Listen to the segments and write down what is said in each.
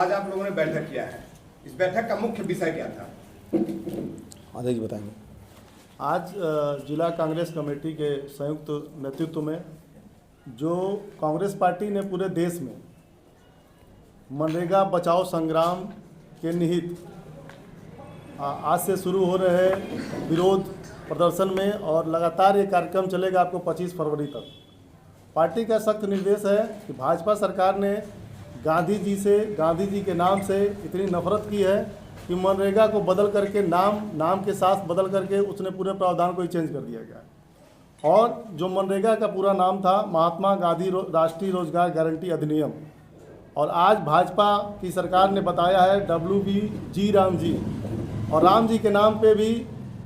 आज आप लोगों ने बैठक किया है, इस बैठक का मुख्य विषय क्या था? आगे जी बताएंगे। आज जिला कांग्रेस कमेटी के संयुक्त नेतृत्व में जो कांग्रेस पार्टी ने पूरे देश में मनरेगा बचाओ संग्राम के निहित आज से शुरू हो रहे विरोध प्रदर्शन में और लगातार ये कार्यक्रम चलेगा आपको 25 फरवरी तक। पार्टी का सख्त निर्देश है कि भाजपा सरकार ने गांधी जी के नाम से इतनी नफरत की है कि मनरेगा को बदल करके नाम के साथ बदल करके उसने पूरे प्रावधान को ही चेंज कर दिया गया। और जो मनरेगा का पूरा नाम था महात्मा गांधी राष्ट्रीय रोजगार गारंटी अधिनियम, और आज भाजपा की सरकार ने बताया है WBG राम जी, और राम जी के नाम पे भी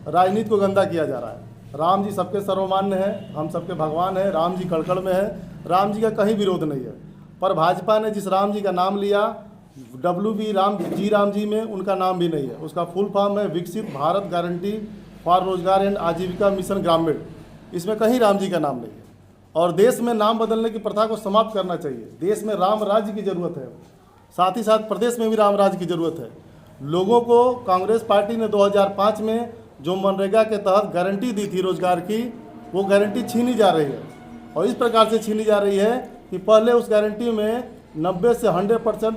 राजनीति को गंदा किया जा रहा है। राम जी सबके सर्वमान्य हैं, हम सबके भगवान हैं, राम जी कड़कड़ में है, राम जी का कहीं विरोध नहीं है। पर भाजपा ने जिस राम जी का नाम लिया WBG राम जी में उनका नाम भी नहीं है। उसका फुल फॉर्म है विकसित भारत गारंटी फॉर रोजगार एंड आजीविका मिशन ग्रामीण। इसमें कहीं राम जी का नाम नहीं है। और देश में नाम बदलने की प्रथा को समाप्त करना चाहिए। देश में राम राज्य की ज़रूरत है, साथ ही साथ प्रदेश में भी राम राज्य की ज़रूरत है। लोगों को कांग्रेस पार्टी ने 2005 में जो मनरेगा के तहत गारंटी दी थी रोजगार की, वो गारंटी छीनी जा रही है। और इस प्रकार से छीनी जा रही है कि पहले उस गारंटी में 90 से 100%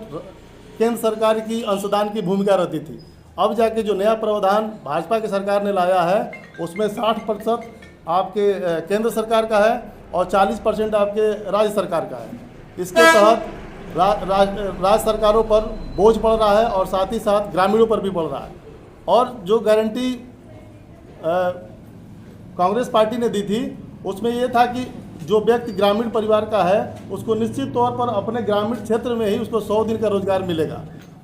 केंद्र सरकार की अंशदान की भूमिका रहती थी। अब जाके जो नया प्रावधान भाजपा की सरकार ने लाया है उसमें 60% आपके केंद्र सरकार का है और 40% आपके राज्य सरकार का है। इसके तहत राज्य सरकारों पर बोझ पड़ रहा है और साथ ही साथ ग्रामीणों पर भी पड़ रहा है। और जो गारंटी कांग्रेस पार्टी ने दी थी उसमें ये था कि जो व्यक्ति ग्रामीण परिवार का है उसको निश्चित तौर पर अपने ग्रामीण क्षेत्र में ही उसको 100 दिन का रोजगार मिलेगा।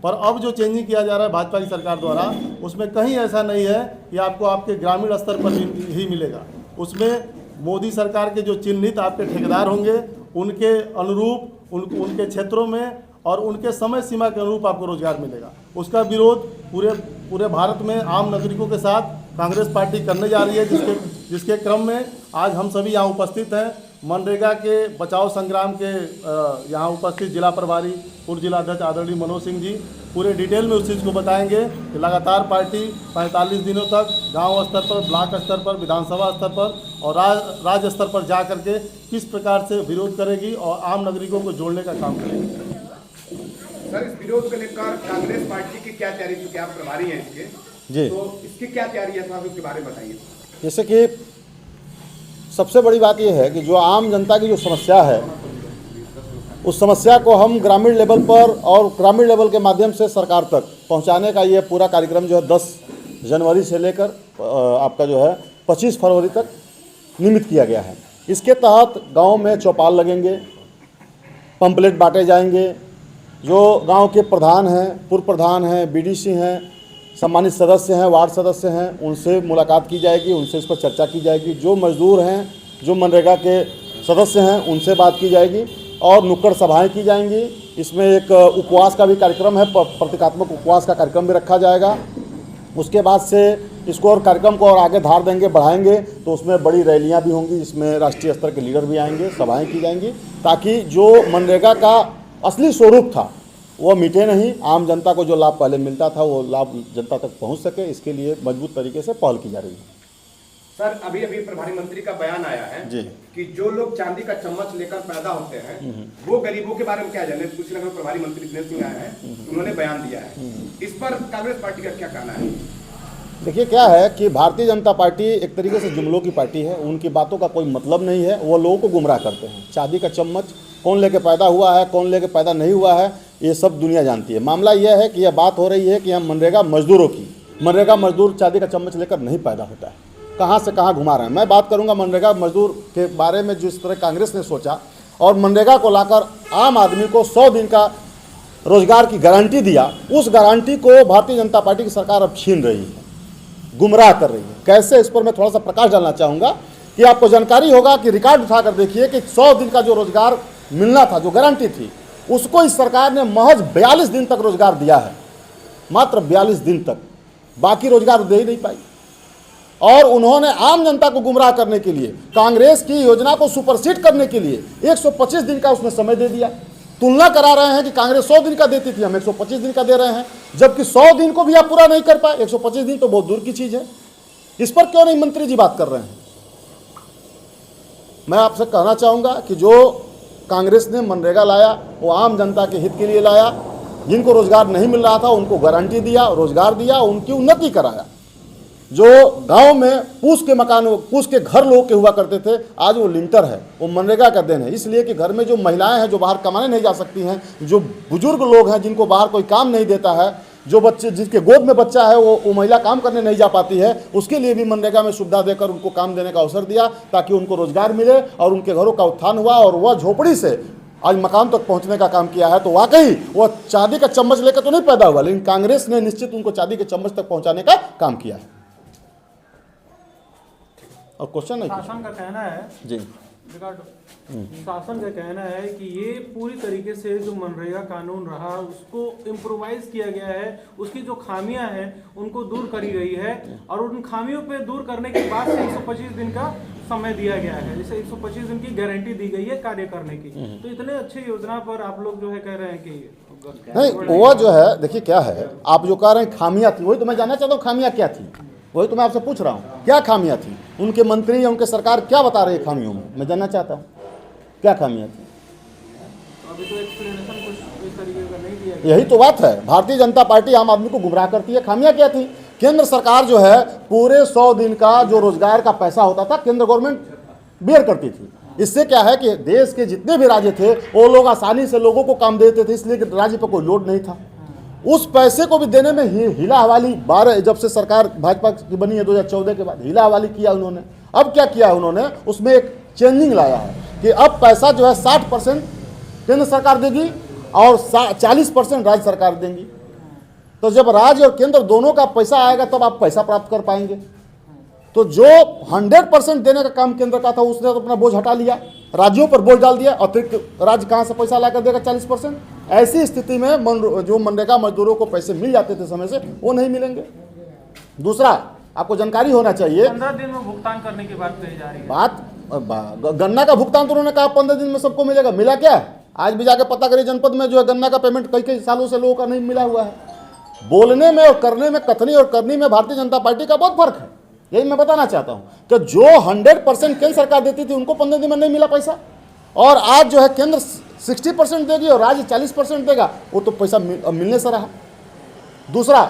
पर अब जो चेंजिंग किया जा रहा है भाजपा की सरकार द्वारा, उसमें कहीं ऐसा नहीं है कि आपको आपके ग्रामीण स्तर पर ही मिलेगा। उसमें मोदी सरकार के जो चिन्हित आपके ठेकेदार होंगे उनके अनुरूप उनके क्षेत्रों में और उनके समय सीमा के अनुरूप आपको रोजगार मिलेगा। उसका विरोध पूरे भारत में आम नागरिकों के साथ कांग्रेस पार्टी करने जा रही है, जिसके क्रम में आज हम सभी यहाँ उपस्थित हैं। मनरेगा के बचाव संग्राम के यहाँ उपस्थित जिला प्रभारी पूर्व जिलाध्यक्ष आदरणीय मनोज सिंह जी पूरे डिटेल में उस चीज़ को बताएंगे कि लगातार पार्टी 45 दिनों तक गांव स्तर पर, ब्लॉक स्तर पर, विधानसभा स्तर पर और राज्य स्तर पर जा करके किस प्रकार से विरोध करेगी और आम नागरिकों को जोड़ने का काम करेगी। सर, इस विरोध को लेकर कांग्रेस पार्टी की क्या तैयारी, क्योंकि आप प्रभारी हैं इसके जी, तो इसकी क्या तैयारी है, आप उसके बारे में बताइए। जैसे कि सबसे बड़ी बात यह है कि जो आम जनता की जो समस्या है उस समस्या को हम ग्रामीण लेवल पर और ग्रामीण लेवल के माध्यम से सरकार तक पहुंचाने का ये पूरा कार्यक्रम जो है 10 जनवरी से लेकर आपका जो है 25 फरवरी तक नियमित किया गया है। इसके तहत गांव में चौपाल लगेंगे, पंपलेट बांटे जाएंगे। जो गांव के प्रधान हैं, पूर्व प्रधान हैं, BDC हैं, सम्मानित सदस्य हैं, वार्ड सदस्य हैं, उनसे मुलाकात की जाएगी, उनसे इस पर चर्चा की जाएगी। जो मजदूर हैं, जो मनरेगा के सदस्य हैं, उनसे बात की जाएगी और नुक्कड़ सभाएं की जाएंगी। इसमें एक उपवास का भी कार्यक्रम है, प्रतीकात्मक उपवास का कार्यक्रम भी रखा जाएगा। उसके बाद से इसको और कार्यक्रम को और आगे धार देंगे, बढ़ाएंगे तो उसमें बड़ी रैलियां भी होंगी, जिसमें राष्ट्रीय स्तर के लीडर भी आएंगे, सभाएँ की जाएंगी, ताकि जो मनरेगा का असली स्वरूप था वो मिटे नहीं। आम जनता को जो लाभ पहले मिलता था वो लाभ जनता तक पहुंच सके, इसके लिए मजबूत तरीके से पहल की जा रही है। सर, अभी प्रभारी मंत्री का बयान आया है जी कि जो लोग चांदी का चम्मच लेकर पैदा होते हैं वो गरीबों के बारे में क्या जाने। कुछ नगर प्रभारी मंत्री दिनेश सिंह आए हैं, उन्होंने बयान दिया है, इस पर कांग्रेस पार्टी का क्या कहना है? देखिए, क्या है कि भारतीय जनता पार्टी एक तरीके से जुमलों की पार्टी है। उनकी बातों का कोई मतलब नहीं है, वो लोगों को गुमराह करते हैं। चांदी का चम्मच कौन लेके पैदा हुआ है, कौन लेके पैदा नहीं हुआ है, ये सब दुनिया जानती है। मामला यह है कि यह बात हो रही है कि हम मनरेगा मजदूरों की, मनरेगा मजदूर चांदी का चम्मच लेकर नहीं पैदा होता है, कहाँ से कहाँ घुमा रहे हैं। मैं बात करूँगा मनरेगा मजदूर के बारे में, जिस तरह कांग्रेस ने सोचा और मनरेगा को लाकर आम आदमी को 100 दिन का रोजगार की गारंटी दिया, उस गारंटी को भारतीय जनता पार्टी की सरकार अब छीन रही है, गुमराह कर रही है। कैसे, इस पर मैं थोड़ा सा प्रकाश डालना चाहूँगा कि आपको जानकारी होगा कि रिकॉर्ड उठाकर देखिए कि 100 दिन का जो रोजगार मिलना था, जो गारंटी थी, उसको इस सरकार ने महज 42 दिन तक रोजगार दिया है, मात्र 42 दिन तक। बाकी रोजगार दे ही नहीं पाई। और उन्होंने आम जनता को गुमराह करने के लिए, कांग्रेस की योजना को सुपरसीड करने के लिए 125 दिन का उसने समय दे दिया। तुलना करा रहे हैं कि कांग्रेस 100 दिन का देती थी, हम 125 दिन का दे रहे हैं, जबकि 100 दिन को भी आप पूरा नहीं कर पाए। 125 दिन तो बहुत दूर की चीज़ है। इस पर क्यों नहीं मंत्री जी बात कर रहे हैं? मैं आपसे कहना चाहूँगा कि जो कांग्रेस ने मनरेगा लाया वो आम जनता के हित के लिए लाया। जिनको रोजगार नहीं मिल रहा था उनको गारंटी दिया, रोजगार दिया, उनकी उन्नति कराया। जो गांव में पूस के मकान, पूस के घर लोग के हुआ करते थे, आज वो लिंटर है, वो मनरेगा का देन है। इसलिए कि घर में जो महिलाएं हैं जो बाहर कमाने नहीं जा सकती हैं, जो बुजुर्ग लोग हैं जिनको बाहर कोई काम नहीं देता है, जो बच्चे जिसके गोद में बच्चा है वो महिला काम करने नहीं जा पाती है, उसके लिए भी मनरेगा में सुविधा देकर उनको काम देने का अवसर दिया ताकि उनको रोजगार मिले और उनके घरों का उत्थान हुआ और वह झोपड़ी से आज मकाम तक पहुंचने का काम किया है। तो वाकई वह चांदी का चम्मच लेकर तो नहीं पैदा हुआ, लेकिन कांग्रेस ने निश्चित उनको चांदी के चम्मच तक पहुंचाने का काम किया है। और क्वेश्चन है, शासन का कहना है जी, शासन का कहना है कि ये पूरी तरीके से जो मनरेगा कानून रहा उसको इम्प्रोवाइज किया गया है, उसकी जो खामियां हैं उनको दूर करी गई है और उन खामियों पे दूर करने के बाद से 125 दिन का समय दिया गया है। जैसे 125 दिन की गारंटी दी गई है कार्य करने की। तो इतने अच्छे योजना पर आप लोग जो है कह रहे हैं कि नहीं, वो जो है देखिए क्या है, आप जो कह रहे हैं खामियां थी, वही तो मैं जानना चाहता हूँ खामियां क्या थी, वही तो मैं आपसे पूछ रहा हूँ क्या खामियां थी। उनके मंत्री या उनके सरकार क्या बता रही है खामियों में, मैं जानना चाहता हूँ क्या खामियां थी। अभी तो एक्सप्लेनेशन कुछ इस तरीके का नहीं दिया गया। यही तो बात है, भारतीय जनता पार्टी आम आदमी को गुमराह करती है। खामियां क्या थी? केंद्र सरकार जो है पूरे 100 दिन का जो रोजगार का पैसा होता था केंद्र गवर्नमेंट बेयर करती थी। इससे क्या है कि देश के जितने भी राज्य थे वो लोग आसानी से लोगों को काम देते थे, इसलिए कि राज्य पर कोई लोड नहीं था। उस पैसे को भी देने में हिला हवाली 12 जब से सरकार भाजपा की बनी है 2014 के बाद हिला हवाली किया उन्होंने। अब क्या किया उन्होंने, उसमें एक चेंजिंग लाया है कि अब पैसा जो है 60% केंद्र सरकार देगी और 40% राज्य सरकार देंगी। तो जब राज्य और केंद्र दोनों का पैसा आएगा तब आप पैसा प्राप्त कर पाएंगे। तो जो 100% देने का काम केंद्र का था उसने तो अपना बोझ हटा लिया, राज्यों पर बोझ डाल दिया। अतिरिक्त राज्य कहाँ से पैसा लाकर देगा 40%? ऐसी स्थिति में जो मनरेगा मजदूरों को पैसे मिल जाते थे समय से वो नहीं मिलेंगे। दूसरा आपको जानकारी होना चाहिए, 15 दिन में भुगतान करने की बात कही जा रही है। गन्ना का भुगतान तो उन्होंने कहा 15 दिन में सबको मिलेगा, मिला क्या? आज भी जाके पता करिए जनपद में जो है गन्ना का पेमेंट कई सालों से लोगों का नहीं मिला हुआ है। बोलने में और करने में, कथनी और करनी में भारतीय जनता पार्टी का बहुत फर्क है। यही मैं बताना चाहता हूं कि जो 100% केंद्र सरकार देती थी उनको 15 दिन में नहीं मिला पैसा, और आज जो है केंद्र 60% देगी और राज्य 40% देगा, वो तो पैसा मिलने से रहा। दूसरा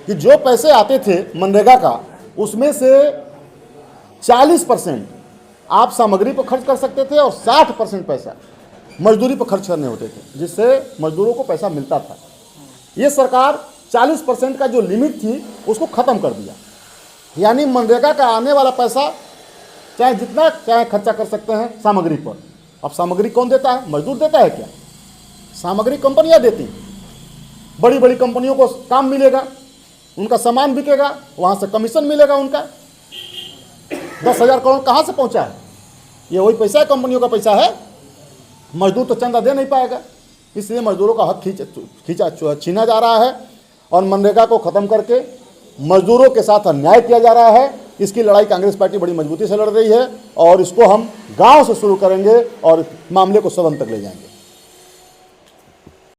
कि जो पैसे आते थे मनरेगा का उसमें से 40% आप सामग्री पर खर्च कर सकते थे और 60% पैसा मजदूरी पर खर्च करने होते थे, जिससे मजदूरों को पैसा मिलता था। ये सरकार 40% का जो लिमिट थी उसको ख़त्म कर दिया, यानी मनरेगा का आने वाला पैसा चाहे जितना चाहे खर्चा कर सकते हैं सामग्री पर। अब सामग्री कौन देता है? मजदूर देता है क्या? सामग्री कंपनियां देती हैं। बड़ी बड़ी कंपनियों को काम मिलेगा, उनका सामान बिकेगा, वहाँ से कमीशन मिलेगा उनका। 10,000 करोड़ कहाँ से पहुँचा है? ये वही पैसा है, कंपनियों का पैसा है। मजदूर तो चंदा दे नहीं पाएगा, इसलिए मजदूरों का हक छीना जा रहा है और मनरेगा को ख़त्म करके मजदूरों के साथ अन्याय किया जा रहा है। इसकी लड़ाई कांग्रेस पार्टी बड़ी मजबूती से लड़ रही है और इसको हम गांव से शुरू करेंगे और मामले को सदन तक ले जाएंगे।